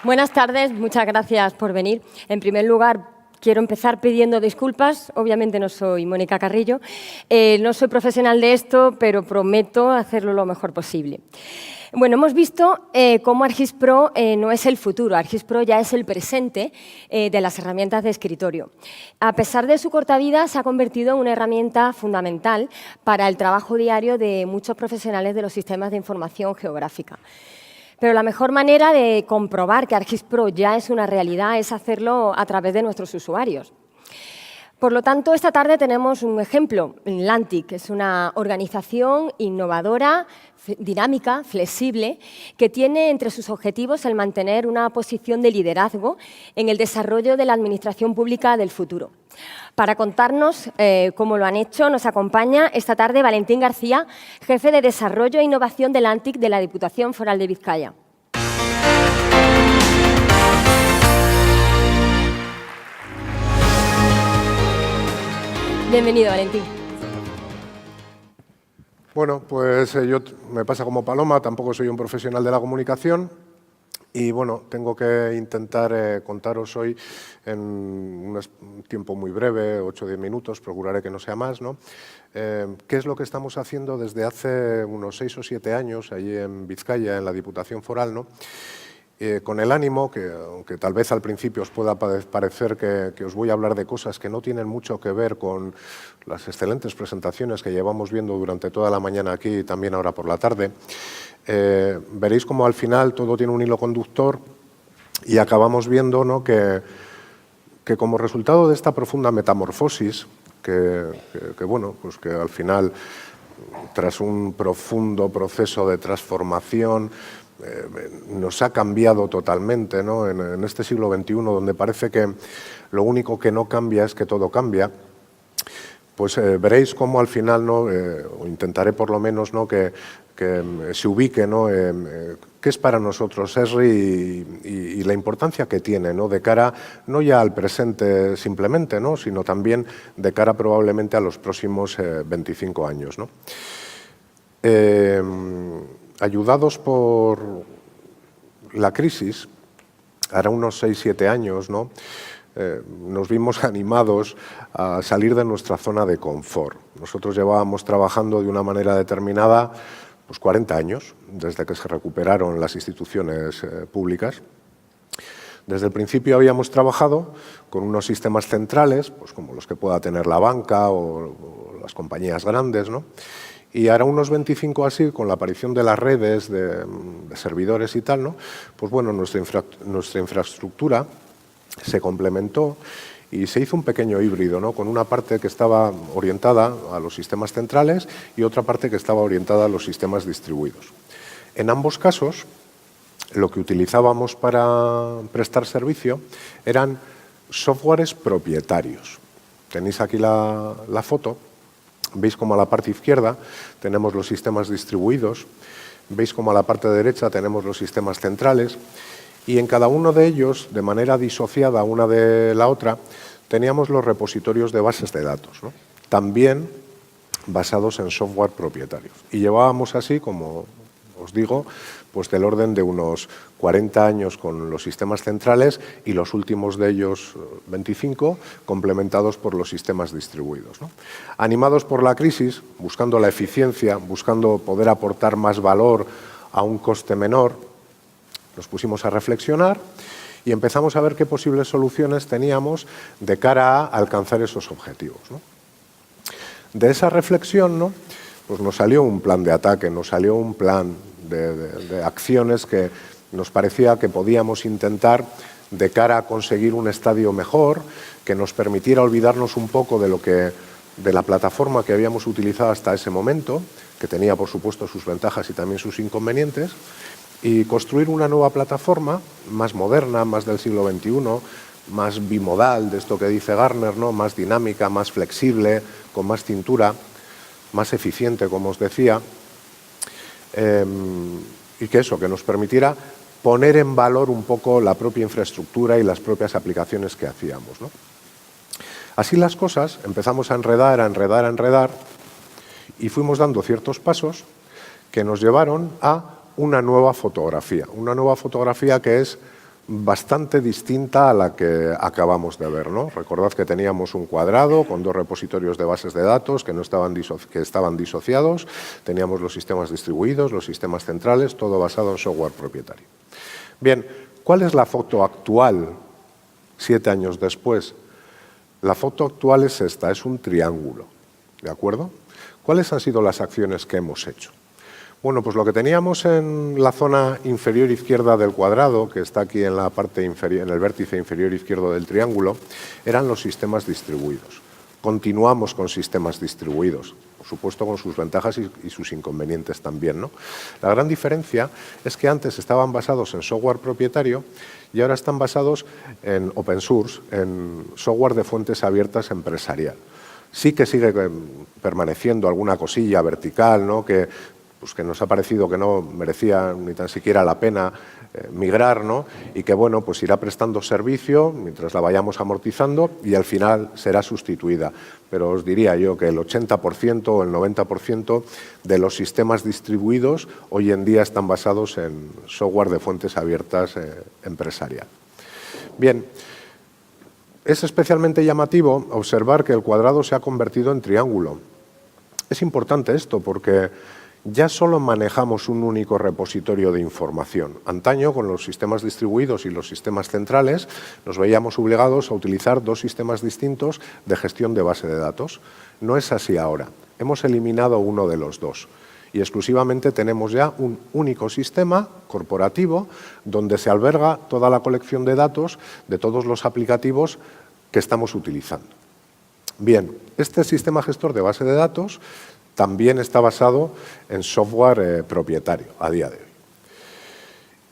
Buenas tardes, muchas gracias por venir. En primer lugar, quiero empezar pidiendo disculpas. Obviamente no soy Mónica Carrillo, no soy profesional de esto, pero prometo hacerlo lo mejor posible. Bueno, hemos visto cómo ArcGIS Pro no es el futuro, ArcGIS Pro ya es el presente de las herramientas de escritorio. A pesar de su corta vida, se ha convertido en una herramienta fundamental para el trabajo diario de muchos profesionales de los sistemas de información geográfica. Pero la mejor manera de comprobar que ArcGIS Pro ya es una realidad es hacerlo a través de nuestros usuarios. Por lo tanto, esta tarde tenemos un ejemplo. Lantic es una organización innovadora, dinámica, flexible, que tiene entre sus objetivos el mantener una posición de liderazgo en el desarrollo de la administración pública del futuro. Para contarnos cómo lo han hecho, nos acompaña esta tarde Valentín García, jefe de Desarrollo e Innovación de Lantic de la Diputación Foral de Vizcaya. Bienvenido, Valentín. Bueno, pues yo me pasa como Paloma, tampoco soy un profesional de la comunicación y bueno, tengo que intentar contaros hoy en un tiempo muy breve, 8 o 10 minutos, procuraré que no sea más, ¿no? ¿Qué es lo que estamos haciendo desde hace unos 6 o 7 años allí en Vizcaya, en la Diputación Foral, ¿no? Con el ánimo, que aunque tal vez al principio os pueda parecer que os voy a hablar de cosas que no tienen mucho que ver con las excelentes presentaciones que llevamos viendo durante toda la mañana aquí y también ahora por la tarde, veréis como al final todo tiene un hilo conductor y acabamos viendo, ¿no?, que como resultado de esta profunda metamorfosis, bueno, pues que al final, tras un profundo proceso de transformación, nos ha cambiado totalmente, ¿no? En este siglo XXI, donde parece que lo único que no cambia es que todo cambia, pues veréis cómo al final, ¿no?, o intentaré por lo menos, ¿no?, que se ubique, ¿no?, qué es para nosotros ESRI y la importancia que tiene, ¿no?, de cara no ya al presente simplemente, ¿no?, sino también de cara probablemente a los próximos 25 años, ¿no? Ayudados por la crisis, hará unos 6-7 años, ¿no?, nos vimos animados a salir de nuestra zona de confort. Nosotros llevábamos trabajando de una manera determinada pues 40 años, desde que se recuperaron las instituciones públicas. Desde el principio habíamos trabajado con unos sistemas centrales, pues como los que pueda tener la banca o las compañías grandes, ¿no? Y ahora unos 25 así, con la aparición de las redes, de servidores y tal, ¿no?, pues bueno, nuestra infraestructura se complementó y se hizo un pequeño híbrido, ¿no?, con una parte que estaba orientada a los sistemas centrales y otra parte que estaba orientada a los sistemas distribuidos. En ambos casos, lo que utilizábamos para prestar servicio eran softwares propietarios. Tenéis aquí la foto. Veis como a la parte izquierda tenemos los sistemas distribuidos, veis como a la parte derecha tenemos los sistemas centrales y en cada uno de ellos, de manera disociada una de la otra, teníamos los repositorios de bases de datos, ¿no?, también basados en software propietarios. Y llevábamos así, como os digo, pues del orden de unos 40 años con los sistemas centrales y los últimos de ellos 25 complementados por los sistemas distribuidos, ¿no? Animados por la crisis, buscando la eficiencia, buscando poder aportar más valor a un coste menor, nos pusimos a reflexionar y empezamos a ver qué posibles soluciones teníamos de cara a alcanzar esos objetivos, ¿no? De esa reflexión, ¿no?, pues nos salió un plan de ataque, nos salió un plan de acciones que nos parecía que podíamos intentar de cara a conseguir un estadio mejor, que nos permitiera olvidarnos un poco de la plataforma que habíamos utilizado hasta ese momento, que tenía por supuesto sus ventajas y también sus inconvenientes, y construir una nueva plataforma más moderna, más del siglo XXI, más bimodal, de esto que dice Gartner, ¿no?, más dinámica, más flexible, con más cintura, más eficiente, como os decía, y que nos permitiera poner en valor un poco la propia infraestructura y las propias aplicaciones que hacíamos, ¿no? Así las cosas, empezamos a enredar y fuimos dando ciertos pasos que nos llevaron a una nueva fotografía que es bastante distinta a la que acabamos de ver, ¿no? Recordad que teníamos un cuadrado con 2 repositorios de bases de datos que estaban disociados, teníamos los sistemas distribuidos, los sistemas centrales, todo basado en software propietario. Bien, ¿cuál es la foto actual 7 años después? La foto actual es esta, es un triángulo, ¿de acuerdo? ¿Cuáles han sido las acciones que hemos hecho? Bueno, pues lo que teníamos en la zona inferior izquierda del cuadrado, que está aquí en la parte inferior, en el vértice inferior izquierdo del triángulo, eran los sistemas distribuidos. Continuamos con sistemas distribuidos, por supuesto con sus ventajas y sus inconvenientes también, ¿no? La gran diferencia es que antes estaban basados en software propietario y ahora están basados en open source, en software de fuentes abiertas empresarial. Sí que sigue permaneciendo alguna cosilla vertical, ¿no? que nos ha parecido que no merecía ni tan siquiera la pena migrar, ¿no? Y que bueno, pues irá prestando servicio mientras la vayamos amortizando y al final será sustituida. Pero os diría yo que el 80% o el 90% de los sistemas distribuidos hoy en día están basados en software de fuentes abiertas empresarial. Bien, es especialmente llamativo observar que el cuadrado se ha convertido en triángulo. Es importante esto porque ya solo manejamos un único repositorio de información. Antaño, con los sistemas distribuidos y los sistemas centrales, nos veíamos obligados a utilizar 2 sistemas distintos de gestión de base de datos. No es así ahora. Hemos eliminado uno de los 2 y exclusivamente tenemos ya un único sistema corporativo donde se alberga toda la colección de datos de todos los aplicativos que estamos utilizando. Bien, este sistema gestor de base de datos también está basado en software propietario a día de hoy.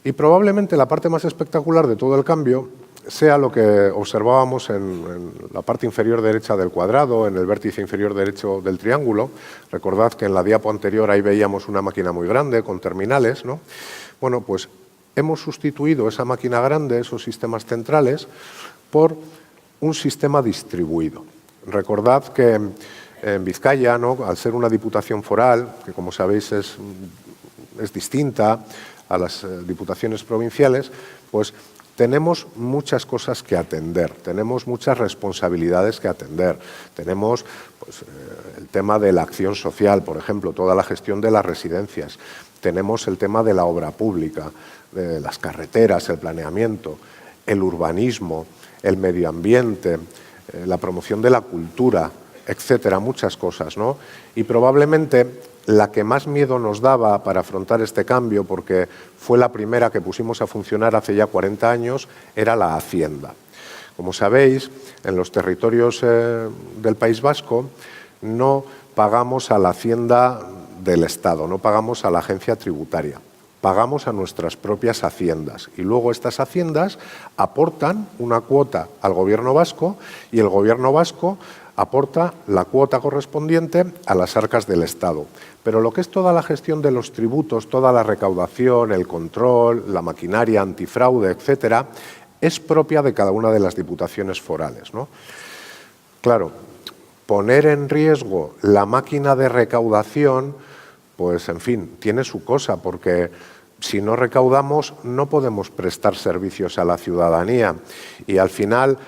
Y probablemente la parte más espectacular de todo el cambio sea lo que observábamos en la parte inferior derecha del cuadrado, en el vértice inferior derecho del triángulo. Recordad que en la diapo anterior ahí veíamos una máquina muy grande con terminales, ¿no? Bueno, pues hemos sustituido esa máquina grande, esos sistemas centrales, por un sistema distribuido. Recordad que en Vizcaya, ¿no? Al ser una diputación foral, que como sabéis es distinta a las diputaciones provinciales, pues tenemos muchas cosas que atender, tenemos muchas responsabilidades que atender. Tenemos pues, el tema de la acción social, por ejemplo, toda la gestión de las residencias. Tenemos el tema de la obra pública, de las carreteras, el planeamiento, el urbanismo, el medio ambiente, la promoción de la cultura, etcétera, muchas cosas, ¿no? Y probablemente la que más miedo nos daba para afrontar este cambio, porque fue la primera que pusimos a funcionar hace ya 40 años, era la Hacienda. Como sabéis, en los territorios del País Vasco no pagamos a la Hacienda del Estado, no pagamos a la agencia tributaria, pagamos a nuestras propias haciendas y luego estas haciendas aportan una cuota al gobierno vasco y el gobierno vasco aporta la cuota correspondiente a las arcas del Estado. Pero lo que es toda la gestión de los tributos, toda la recaudación, el control, la maquinaria antifraude, etcétera, es propia de cada una de las diputaciones forales, ¿no? Claro, poner en riesgo la máquina de recaudación, pues en fin, tiene su cosa, porque si no recaudamos no podemos prestar servicios a la ciudadanía y al final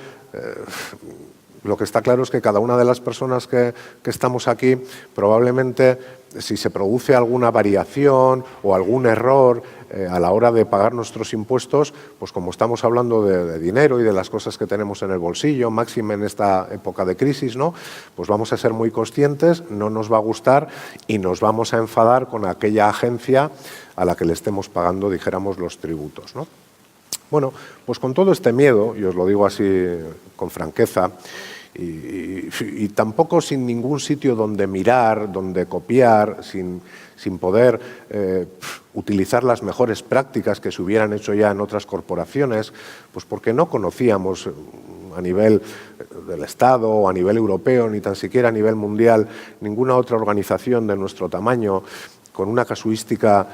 lo que está claro es que cada una de las personas que estamos aquí, probablemente si se produce alguna variación o algún error a la hora de pagar nuestros impuestos, pues como estamos hablando de dinero y de las cosas que tenemos en el bolsillo, máxime en esta época de crisis, ¿no? Pues vamos a ser muy conscientes, no nos va a gustar y nos vamos a enfadar con aquella agencia a la que le estemos pagando, dijéramos, los tributos, ¿no? Bueno, pues con todo este miedo, y os lo digo así con franqueza, y tampoco sin ningún sitio donde mirar, donde copiar, sin poder utilizar las mejores prácticas que se hubieran hecho ya en otras corporaciones, pues porque no conocíamos a nivel del Estado o a nivel europeo, ni tan siquiera a nivel mundial, ninguna otra organización de nuestro tamaño con una casuística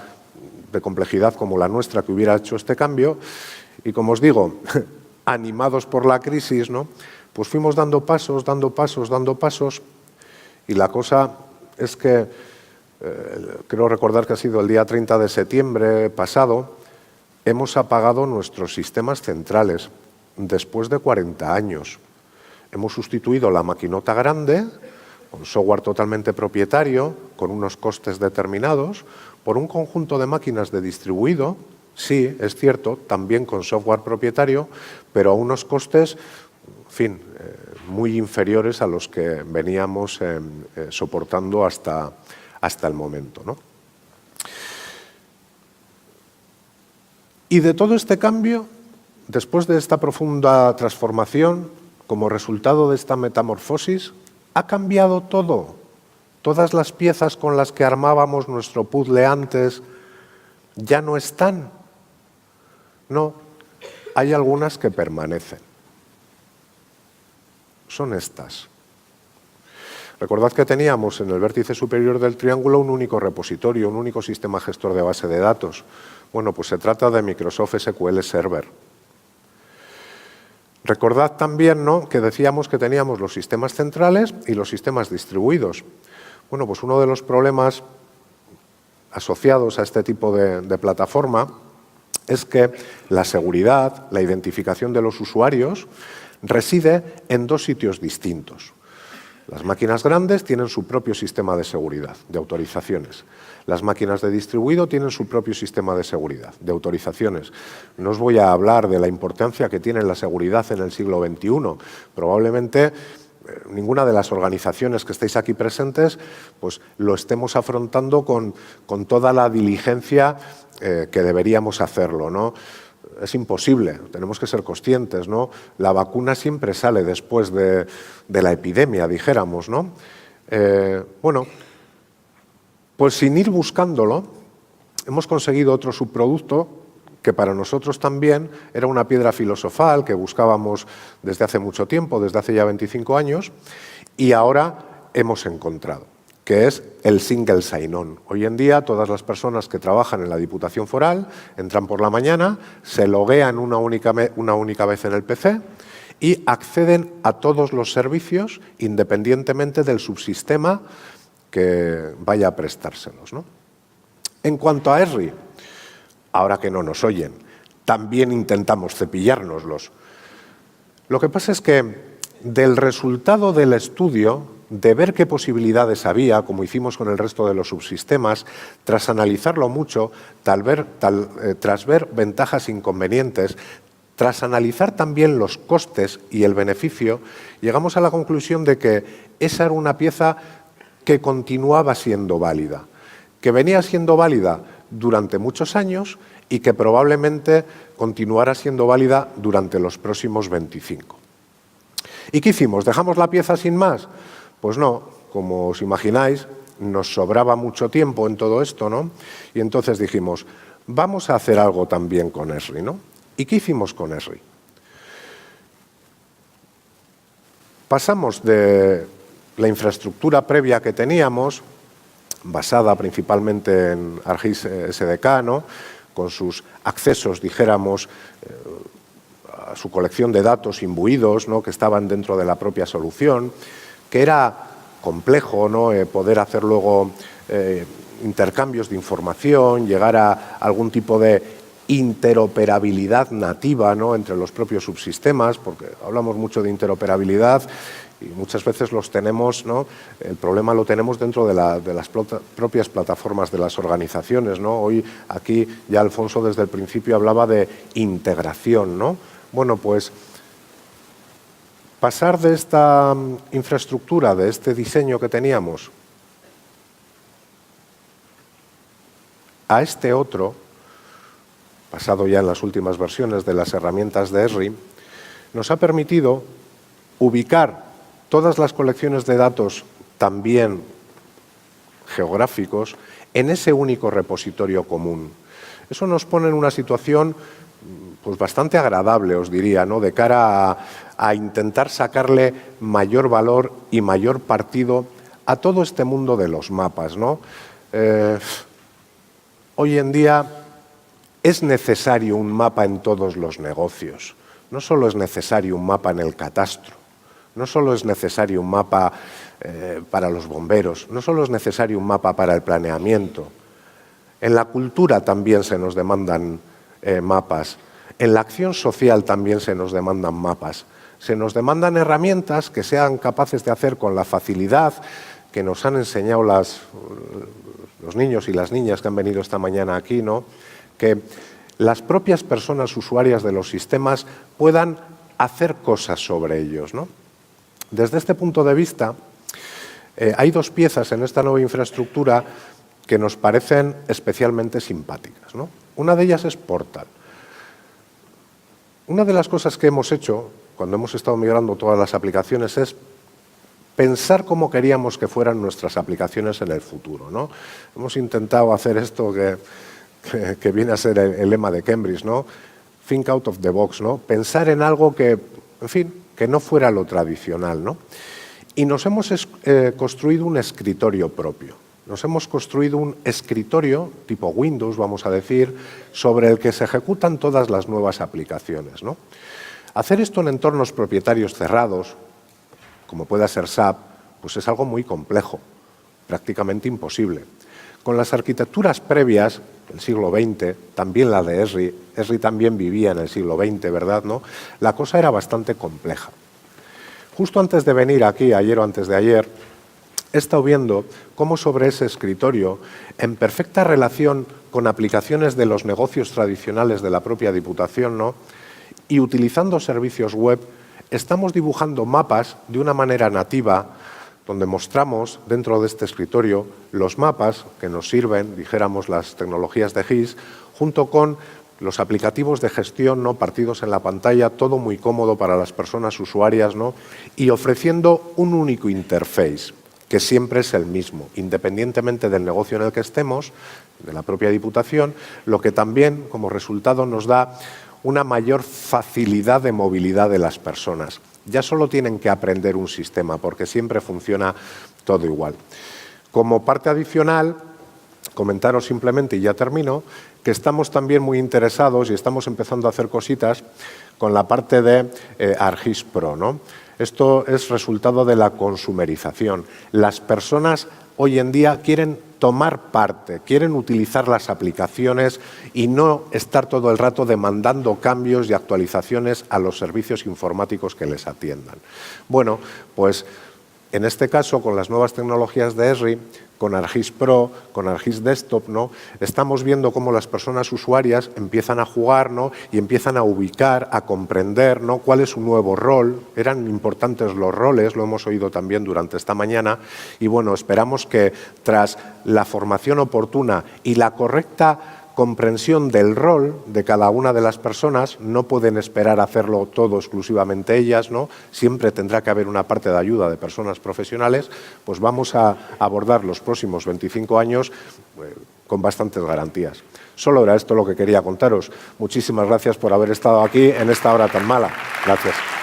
de complejidad como la nuestra que hubiera hecho este cambio. Y como os digo, animados por la crisis, ¿no? Pues fuimos dando pasos, y la cosa es que, creo recordar que ha sido el día 30 de septiembre pasado, hemos apagado nuestros sistemas centrales después de 40 años. Hemos sustituido la maquinota grande, con software totalmente propietario, con unos costes determinados, por un conjunto de máquinas de distribuido, sí, es cierto, también con software propietario, pero a unos costes, en fin, muy inferiores a los que veníamos soportando hasta el momento, ¿no? Y de todo este cambio, después de esta profunda transformación, como resultado de esta metamorfosis, ha cambiado todo. Todas las piezas con las que armábamos nuestro puzzle antes ya no están. No, hay algunas que permanecen. Son estas. Recordad que teníamos en el vértice superior del triángulo un único repositorio, un único sistema gestor de base de datos. Bueno, pues se trata de Microsoft SQL Server. Recordad también, ¿no?, que decíamos que teníamos los sistemas centrales y los sistemas distribuidos. Bueno, pues uno de los problemas asociados a este tipo de plataforma es que la seguridad, la identificación de los usuarios, reside en dos sitios distintos. Las máquinas grandes tienen su propio sistema de seguridad, de autorizaciones. Las máquinas de distribuido tienen su propio sistema de seguridad, de autorizaciones. No os voy a hablar de la importancia que tiene la seguridad en el siglo XXI. Probablemente ninguna de las organizaciones que estáis aquí presentes pues lo estemos afrontando con toda la diligencia que deberíamos hacerlo, ¿no? Es imposible, tenemos que ser conscientes, ¿no? La vacuna siempre sale después de la epidemia, dijéramos, ¿no? Bueno, pues sin ir buscándolo, hemos conseguido otro subproducto que para nosotros también era una piedra filosofal que buscábamos desde hace mucho tiempo, desde hace ya 25 años, y ahora hemos encontrado, que es el single sign-on. Hoy en día todas las personas que trabajan en la Diputación Foral entran por la mañana, se loguean una única vez en el PC y acceden a todos los servicios independientemente del subsistema que vaya a prestárselos, ¿no? En cuanto a Esri, ahora que no nos oyen, también intentamos cepillárnoslos. Lo que pasa es que del resultado del estudio, de ver qué posibilidades había, como hicimos con el resto de los subsistemas, tras analizarlo mucho, tras ver ventajas e inconvenientes, tras analizar también los costes y el beneficio, llegamos a la conclusión de que esa era una pieza que continuaba siendo válida, que venía siendo válida durante muchos años y que probablemente continuará siendo válida durante los próximos 25. ¿Y qué hicimos? ¿Dejamos la pieza sin más? Pues no, como os imagináis, nos sobraba mucho tiempo en todo esto, ¿no? Y entonces dijimos, vamos a hacer algo también con Esri, ¿no? ¿Y qué hicimos con Esri? Pasamos de la infraestructura previa que teníamos, basada principalmente en ArcGIS SDK, ¿no?, con sus accesos, dijéramos, a su colección de datos imbuidos, ¿no?, que estaban dentro de la propia solución, que era complejo, ¿no?, poder hacer luego intercambios de información, llegar a algún tipo de interoperabilidad nativa, ¿no?, entre los propios subsistemas, porque hablamos mucho de interoperabilidad y muchas veces los tenemos, ¿no?, el problema lo tenemos dentro de las propias plataformas de las organizaciones, ¿no? Hoy aquí ya Alfonso desde el principio hablaba de integración, ¿no? Bueno, pues pasar de esta infraestructura, de este diseño que teníamos, a este otro, basado ya en las últimas versiones de las herramientas de Esri, nos ha permitido ubicar todas las colecciones de datos, también geográficos, en ese único repositorio común. Eso nos pone en una situación pues bastante agradable, os diría, ¿no?, de cara a intentar sacarle mayor valor y mayor partido a todo este mundo de los mapas, ¿no? Hoy en día es necesario un mapa en todos los negocios. No solo es necesario un mapa en el catastro, no solo es necesario un mapa para los bomberos, no solo es necesario un mapa para el planeamiento. En la cultura también se nos demandan mapas. En la acción social también se nos demandan mapas. Se nos demandan herramientas que sean capaces de hacer con la facilidad que nos han enseñado los niños y las niñas que han venido esta mañana aquí, ¿no? Que las propias personas usuarias de los sistemas puedan hacer cosas sobre ellos, ¿no? Desde este punto de vista, hay dos piezas en esta nueva infraestructura que nos parecen especialmente simpáticas, ¿no? Una de ellas es Portal. Una de las cosas que hemos hecho cuando hemos estado migrando todas las aplicaciones es pensar cómo queríamos que fueran nuestras aplicaciones en el futuro, ¿no? Hemos intentado hacer esto que viene a ser el lema de Cambridge, ¿no? Think out of the box, ¿no? Pensar en algo que, en fin, que no fuera lo tradicional, ¿no? Y nos hemos construido un escritorio propio. Nos hemos construido un escritorio tipo Windows, vamos a decir, sobre el que se ejecutan todas las nuevas aplicaciones, ¿no? Hacer esto en entornos propietarios cerrados, como pueda ser SAP, pues es algo muy complejo, prácticamente imposible. Con las arquitecturas previas del siglo XX, también la de Esri también vivía en el siglo XX, ¿verdad?, ¿no? La cosa era bastante compleja. Justo antes de venir aquí, ayer o antes de ayer, he estado viendo cómo sobre ese escritorio, en perfecta relación con aplicaciones de los negocios tradicionales de la propia Diputación, ¿no?, y utilizando servicios web, estamos dibujando mapas de una manera nativa, donde mostramos dentro de este escritorio los mapas que nos sirven, dijéramos, las tecnologías de GIS, junto con los aplicativos de gestión, ¿no?, partidos en la pantalla, todo muy cómodo para las personas usuarias, ¿no?, y ofreciendo un único interface, que siempre es el mismo, independientemente del negocio en el que estemos, de la propia Diputación, lo que también, como resultado, nos da una mayor facilidad de movilidad de las personas. Ya solo tienen que aprender un sistema, porque siempre funciona todo igual. Como parte adicional, comentaros simplemente, y ya termino, que estamos también muy interesados y estamos empezando a hacer cositas con la parte de ArcGIS Pro, ¿no? Esto es resultado de la consumerización. Las personas hoy en día quieren tomar parte, quieren utilizar las aplicaciones y no estar todo el rato demandando cambios y actualizaciones a los servicios informáticos que les atiendan. Bueno, pues en este caso, con las nuevas tecnologías de Esri, con ArcGIS Pro, con ArcGIS Desktop, ¿no?, estamos viendo cómo las personas usuarias empiezan a jugar, ¿no?, y empiezan a ubicar, a comprender, ¿no?, cuál es su nuevo rol. Eran importantes los roles, lo hemos oído también durante esta mañana, y bueno, esperamos que tras la formación oportuna y la correcta comprensión del rol de cada una de las personas, no pueden esperar a hacerlo todo exclusivamente ellas, ¿no? Siempre tendrá que haber una parte de ayuda de personas profesionales, pues vamos a abordar los próximos 25 años con bastantes garantías. Solo era esto lo que quería contaros. Muchísimas gracias por haber estado aquí en esta hora tan mala. Gracias.